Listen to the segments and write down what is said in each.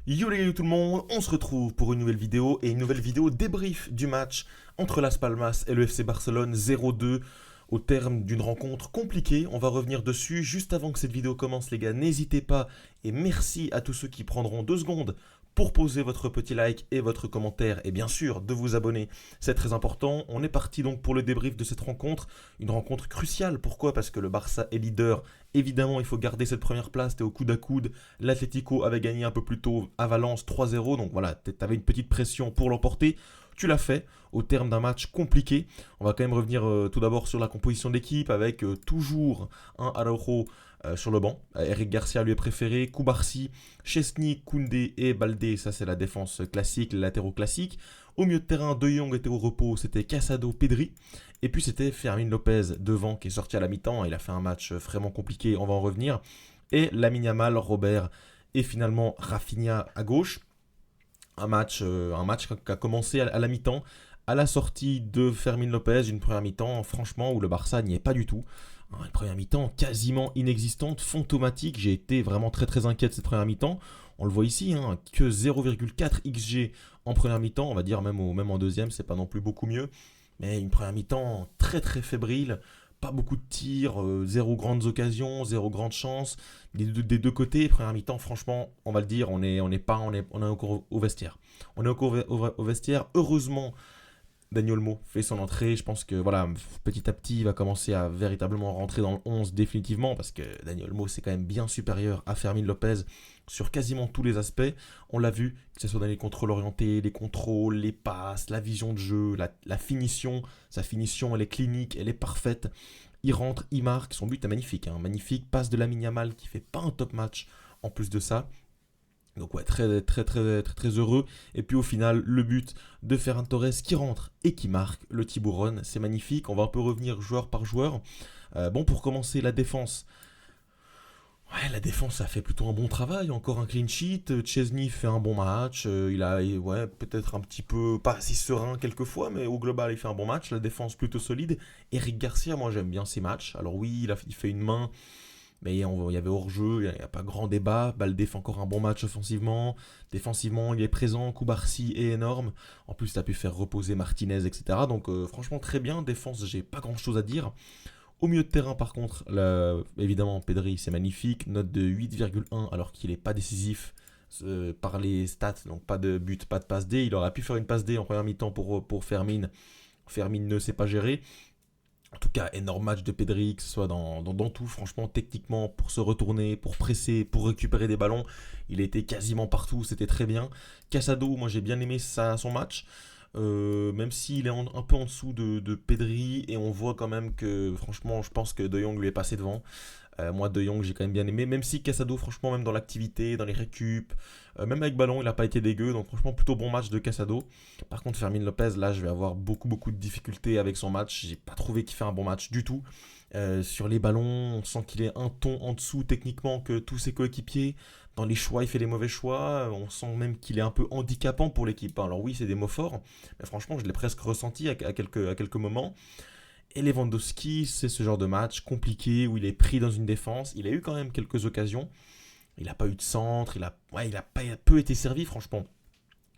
Yo les gars, yo tout le monde, on se retrouve pour une nouvelle vidéo et une nouvelle vidéo débrief du match entre Las Palmas et le FC Barcelone 0-2 au terme d'une rencontre compliquée. On va revenir dessus juste avant que cette vidéo commence les gars, n'hésitez pas et merci à tous ceux qui prendront 2 secondes pour poser votre petit like et votre commentaire et bien sûr de vous abonner, c'est très important. On est parti donc pour le débrief de cette rencontre, une rencontre cruciale. Pourquoi? Parce que le Barça est leader. Évidemment, il faut garder cette première place, t'es au coude à coude. L'Atlético avait gagné un peu plus tôt à Valence 3-0, donc voilà, t'avais une petite pression pour l'emporter. Tu l'as fait au terme d'un match compliqué. On va quand même revenir tout d'abord sur la composition de l'équipe avec toujours un Araujo sur le banc. Eric Garcia lui est préféré. Koubarsi, Chesney, Koundé et Baldé, ça c'est la défense classique, les latéraux classiques. Au milieu de terrain, De Jong était au repos, c'était Casado, Pedri. Et puis c'était Fermin Lopez devant qui est sorti à la mi-temps. Il a fait un match vraiment compliqué, on va en revenir. Et Lamine Yamal, Robert et finalement Rafinha à gauche. Un match qui a commencé à la mi-temps, à la sortie de Fermin Lopez, une première mi-temps, franchement, où le Barça n'y est pas du tout. Une première mi-temps quasiment inexistante, fantomatique. J'ai été vraiment très très inquiet de cette première mi-temps. On le voit ici, que 0,4 XG en première mi-temps, on va dire même en deuxième, c'est pas non plus beaucoup mieux. Mais une première mi-temps très très fébrile, pas beaucoup de tirs, zéro grandes occasions, zéro grande chance. Des deux côtés, première mi-temps, franchement, on va le dire, on est encore au vestiaire. On est encore au vestiaire. Heureusement, Daniel Olmo fait son entrée. Je pense que voilà, petit à petit, il va commencer à véritablement rentrer dans le 11 définitivement parce que Daniel Olmo, c'est quand même bien supérieur à Fermin Lopez sur quasiment tous les aspects. On l'a vu, que ce soit dans les contrôles orientés, les contrôles, les passes, la vision de jeu, la finition. Sa finition, elle est clinique, elle est parfaite. Il rentre, il marque. Son but est magnifique. Magnifique. Passe de Lamine Yamal qui fait pas un top match en plus de ça. Donc ouais, très très très très très heureux. Et puis au final, le but de Ferran Torres qui rentre et qui marque le Tiburon, c'est magnifique. On va un peu revenir joueur par joueur. Bon, pour commencer, la défense. Ouais, la défense a fait plutôt un bon travail. Encore un clean sheet. Chesney fait un bon match. Il a, ouais, peut-être un petit peu pas si serein quelquefois, mais au global, il fait un bon match. La défense plutôt solide. Eric Garcia, moi j'aime bien ses matchs. Alors oui, il fait une main. Mais il y avait hors-jeu, il n'y a pas grand débat. Baldé fait encore un bon match offensivement. Défensivement, il est présent. Koubarsi est énorme. En plus, tu as pu faire reposer Martinez, etc. Donc, franchement, très bien. Défense, j'ai pas grand-chose à dire. Au milieu de terrain, par contre, là, évidemment, Pedri, c'est magnifique. Note de 8,1 alors qu'il n'est pas décisif par les stats. Donc, pas de but, pas de passe D. Il aurait pu faire une passe D en première mi-temps pour Fermin. Fermin ne sait pas gérer. En tout cas, énorme match de Pedri, que ce soit dans tout, franchement, techniquement, pour se retourner, pour presser, pour récupérer des ballons. Il était quasiment partout, c'était très bien. Casado, moi j'ai bien aimé son match, même s'il est un peu en dessous de Pedri, et on voit quand même que, franchement, je pense que De Jong lui est passé devant. Moi, De Jong, j'ai quand même bien aimé, même si Casado, franchement, même dans l'activité, dans les récup, même avec ballon, il n'a pas été dégueu, donc franchement, plutôt bon match de Casado. Par contre, Fermin Lopez, là, je vais avoir beaucoup, beaucoup de difficultés avec son match. J'ai pas trouvé qu'il fait un bon match du tout. Sur les ballons, on sent qu'il est un ton en dessous techniquement que tous ses coéquipiers. Dans les choix, il fait les mauvais choix. On sent même qu'il est un peu handicapant pour l'équipe. Alors oui, c'est des mots forts, mais franchement, je l'ai presque ressenti à quelques moments. Et Lewandowski, c'est ce genre de match compliqué où il est pris dans une défense. Il a eu quand même quelques occasions. Il n'a pas eu de centre. Il a pas peu été servi, franchement.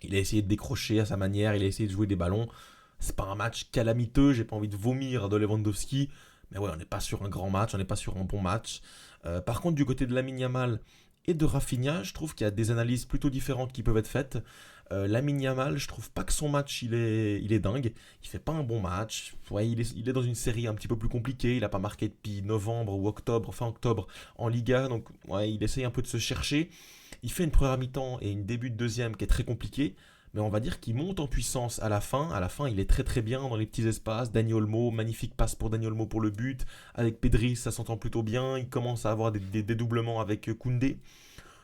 Il a essayé de décrocher à sa manière. Il a essayé de jouer des ballons. C'est pas un match calamiteux. J'ai pas envie de vomir de Lewandowski. Mais ouais, on n'est pas sur un grand match. On n'est pas sur un bon match. Par contre, du côté de Lamine Yamal et de Rafinha, je trouve qu'il y a des analyses plutôt différentes qui peuvent être faites. Lamine Yamal, je trouve pas que son match il est dingue. Il fait pas un bon match. Ouais, il est dans une série un petit peu plus compliquée. Il a pas marqué depuis novembre ou octobre, fin octobre en Liga. Donc ouais, il essaye un peu de se chercher. Il fait une première mi-temps et une début de deuxième qui est très compliquée. Mais on va dire qu'il monte en puissance à la fin. À la fin, il est très très bien dans les petits espaces. Dani Olmo, magnifique passe pour Dani Olmo pour le but. Avec Pedri, ça s'entend plutôt bien. Il commence à avoir des dédoublements avec Koundé.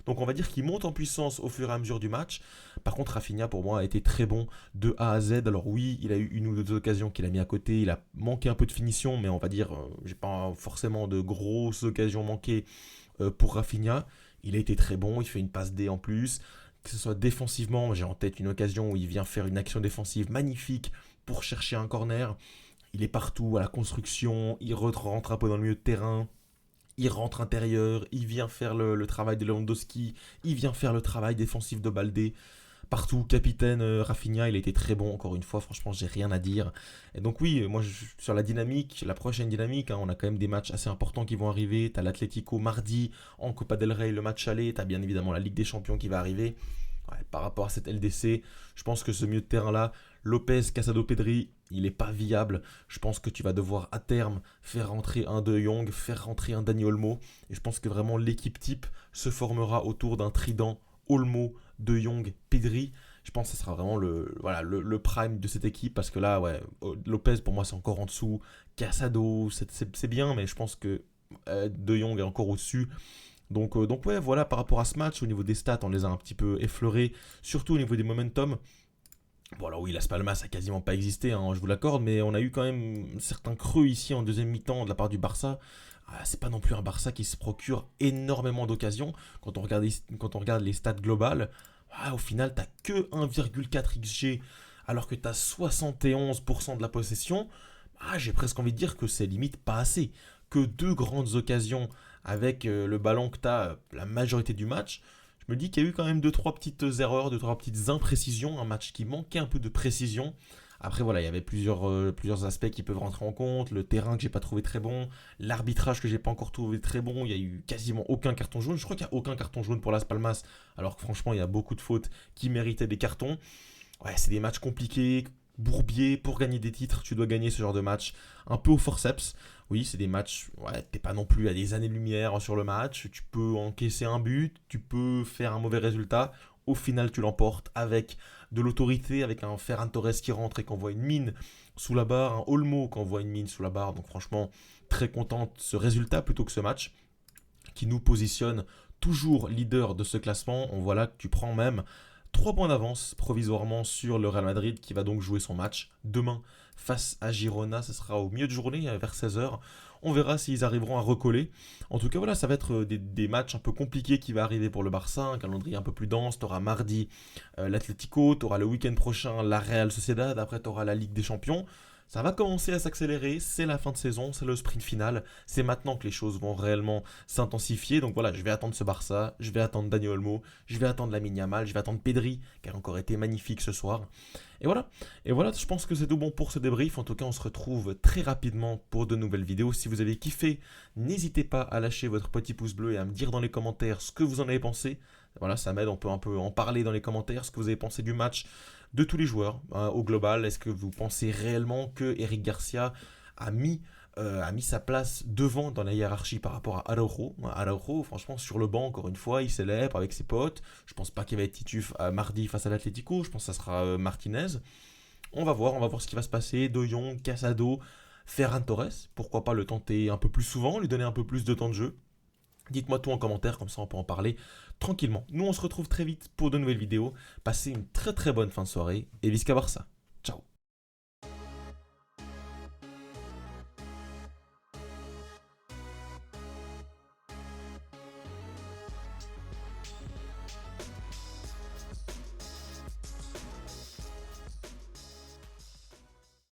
Donc on va dire qu'il monte en puissance au fur et à mesure du match. Par contre, Rafinha, pour moi, a été très bon de A à Z. Alors oui, il a eu une ou deux occasions qu'il a mis à côté. Il a manqué un peu de finition, mais on va dire, j'ai pas forcément de grosses occasions manquées pour Rafinha. Il a été très bon, il fait une passe D en plus. Que ce soit défensivement, j'ai en tête une occasion où il vient faire une action défensive magnifique pour chercher un corner. Il est partout à la construction, il rentre un peu dans le milieu de terrain. Il rentre intérieur, il vient faire le travail de Lewandowski, il vient faire le travail défensif de Baldé. Partout, capitaine Rafinha, il a été très bon encore une fois, franchement j'ai rien à dire. Et donc oui, sur la dynamique, la prochaine dynamique, hein, on a quand même des matchs assez importants qui vont arriver. T'as l'Atlético mardi en Copa del Rey, le match aller, t'as bien évidemment la Ligue des Champions qui va arriver. Ouais, par rapport à cette LDC, je pense que ce milieu de terrain-là, Lopez, Casado, Pedri, il n'est pas viable. Je pense que tu vas devoir à terme faire rentrer un De Jong, faire rentrer un Dani Olmo. Et je pense que vraiment l'équipe type se formera autour d'un trident Olmo, De Jong, Pedri. Je pense que ce sera vraiment le prime de cette équipe parce que là, ouais, Lopez pour moi c'est encore en dessous. Casado, c'est bien, mais je pense que De Jong est encore au-dessus. Donc ouais, voilà, par rapport à ce match, au niveau des stats, on les a un petit peu effleurés, surtout au niveau des momentum. Bon alors oui, Las Palmas a quasiment pas existé, hein, je vous l'accorde, mais on a eu quand même certains creux ici en deuxième mi-temps de la part du Barça. Ah, c'est pas non plus un Barça qui se procure énormément d'occasions. Quand on regarde les stats globales, au final, t'as que 1,4 XG alors que t'as 71% de la possession. J'ai presque envie de dire que c'est limite pas assez. Que deux grandes occasions avec le ballon que t'as la majorité du match. Je me dis qu'il y a eu quand même deux trois petites erreurs, deux trois petites imprécisions, un match qui manquait un peu de précision. Après voilà, il y avait plusieurs aspects qui peuvent rentrer en compte, le terrain que j'ai pas trouvé très bon, l'arbitrage que j'ai pas encore trouvé très bon, il y a eu quasiment aucun carton jaune, je crois qu'il y a aucun carton jaune pour Las Palmas, alors que franchement il y a beaucoup de fautes qui méritaient des cartons. Ouais, c'est des matchs compliqués, bourbiers, pour gagner des titres, tu dois gagner ce genre de match un peu au forceps. Oui, c'est des matchs, ouais, t'es pas non plus à des années-lumière sur le match, tu peux encaisser un but, tu peux faire un mauvais résultat, au final tu l'emportes avec de l'autorité, avec un Ferran Torres qui rentre et qui envoie une mine sous la barre, un Olmo qui envoie une mine sous la barre, donc franchement très content de ce résultat plutôt que ce match qui nous positionne toujours leader de ce classement. On voit là que tu prends même 3 points d'avance provisoirement sur le Real Madrid qui va donc jouer son match demain face à Girona. Ce sera au milieu de journée vers 16 h. On verra s'ils arriveront à recoller. En tout cas, voilà, ça va être des matchs un peu compliqués qui va arriver pour le Barça. Un calendrier un peu plus dense. Tu auras mardi l'Atlético, tu auras le week-end prochain la Real Sociedad. Après, tu auras la Ligue des Champions. Ça va commencer à s'accélérer, c'est la fin de saison, c'est le sprint final, c'est maintenant que les choses vont réellement s'intensifier. Donc voilà, je vais attendre ce Barça, je vais attendre Dani Olmo, je vais attendre Lamine Yamal, je vais attendre Pedri, qui a encore été magnifique ce soir. Et voilà, je pense que c'est tout bon pour ce débrief. En tout cas, on se retrouve très rapidement pour de nouvelles vidéos. Si vous avez kiffé, n'hésitez pas à lâcher votre petit pouce bleu et à me dire dans les commentaires ce que vous en avez pensé. Voilà, ça m'aide, on peut un peu en parler dans les commentaires, ce que vous avez pensé du match de tous les joueurs au global. Est-ce que vous pensez réellement que Eric Garcia a mis sa place devant dans la hiérarchie par rapport à Araujo? Araujo, franchement, sur le banc, encore une fois, il célèbre avec ses potes. Je pense pas qu'il va être tituf mardi face à l'Atlético. Je pense que ça sera Martinez. On va voir ce qui va se passer. De Jong, Casado, Ferran Torres. Pourquoi pas le tenter un peu plus souvent, lui donner un peu plus de temps de jeu. Dites-moi tout en commentaire, comme ça on peut en parler tranquillement. Nous on se retrouve très vite pour de nouvelles vidéos. Passez une très très bonne fin de soirée et Visca Barça.